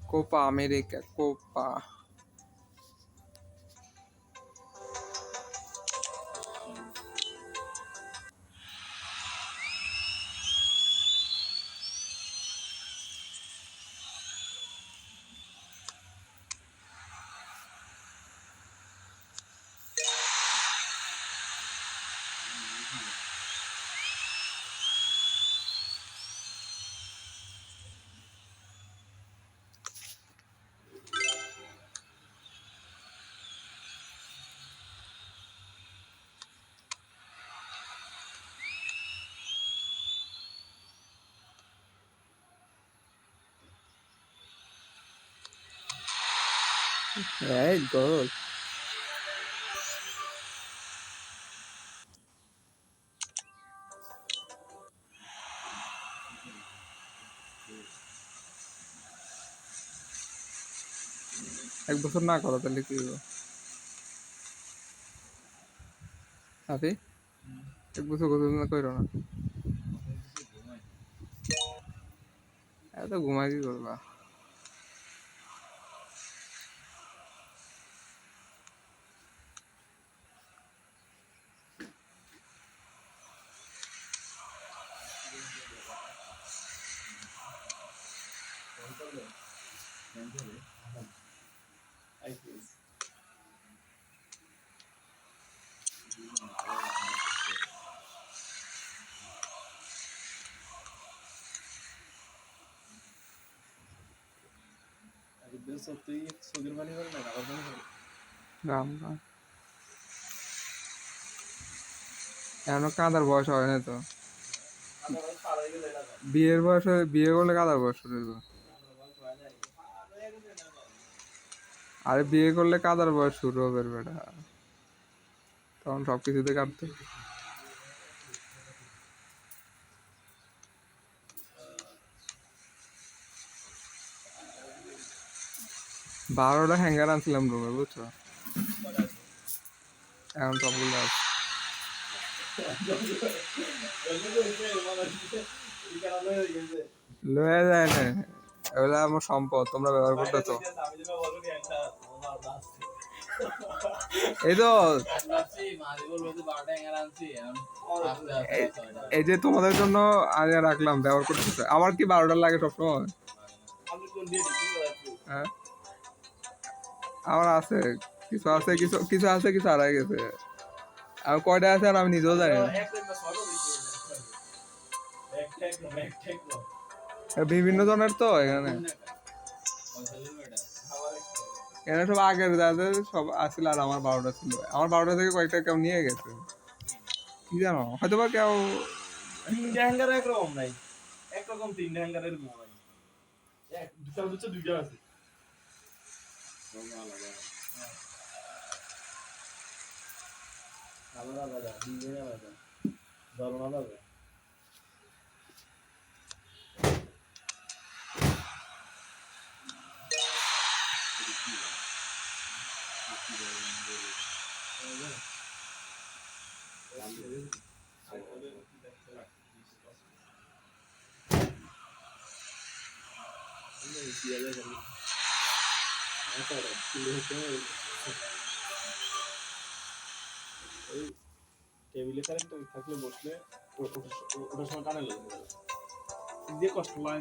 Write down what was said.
Copa America, Copa. এই গোল। এক বছর না করো তাহলে কি হইব? আপনি এক বছর গোসল না করো না, এত ঘুমাই কি করবা? গাম গাম এখনো কাঁদার বয়স হয় না তো। বিয়ের বয়স, বিয়ে করলে কাঁদার বয়স শুরু হইব। আরে বিয়ে করলে কাঁদার বয়স শুরু হবে বেটা, তখন সবকিছুতে কাঁদতে। বারোটা হ্যাঙ্গার আনছিলাম রুমে, বুঝছো? এখন সবগুলো আছে। লয়ে যায় না, এগুলা আমার সম্পদ, তোমরা ব্যবহার করতেছো। এই তো এই যে তোমাদের জন্য আগে রাখলাম, ব্যবহার করতেছে। আমার কি 12টা লাগে সবসময়? হ্যাঁ আমার আছে, কিছু আছে, কিছু কিছু আছে, কিছু হারাই গেছে। আর কয়টা আছে আর আমি নিজেও জানি না। বিভিন্ন জনের তো এখানে, এখানে সব আগের যাদের সব আসছিল, আর আমার 12টা ছিল। আমার 12টা থেকে কয়েকটা কেউ নিয়ে গেছে, কি জানো, হয়তো বা কেউ। তিনটা হ্যাঙ্গার একরকম নাই, একরকম তিনটা হ্যাঙ্গার এরকম নাই, দুটা হচ্ছে দুইটা আছে আলাদা আলাদা, দুইজন আলাদা, ধরন আলাদা। টেবিলে কারেন্ট থাকলে বসলে ওটার সময় টানে লাগে, দিয়ে কষ্ট লাগে।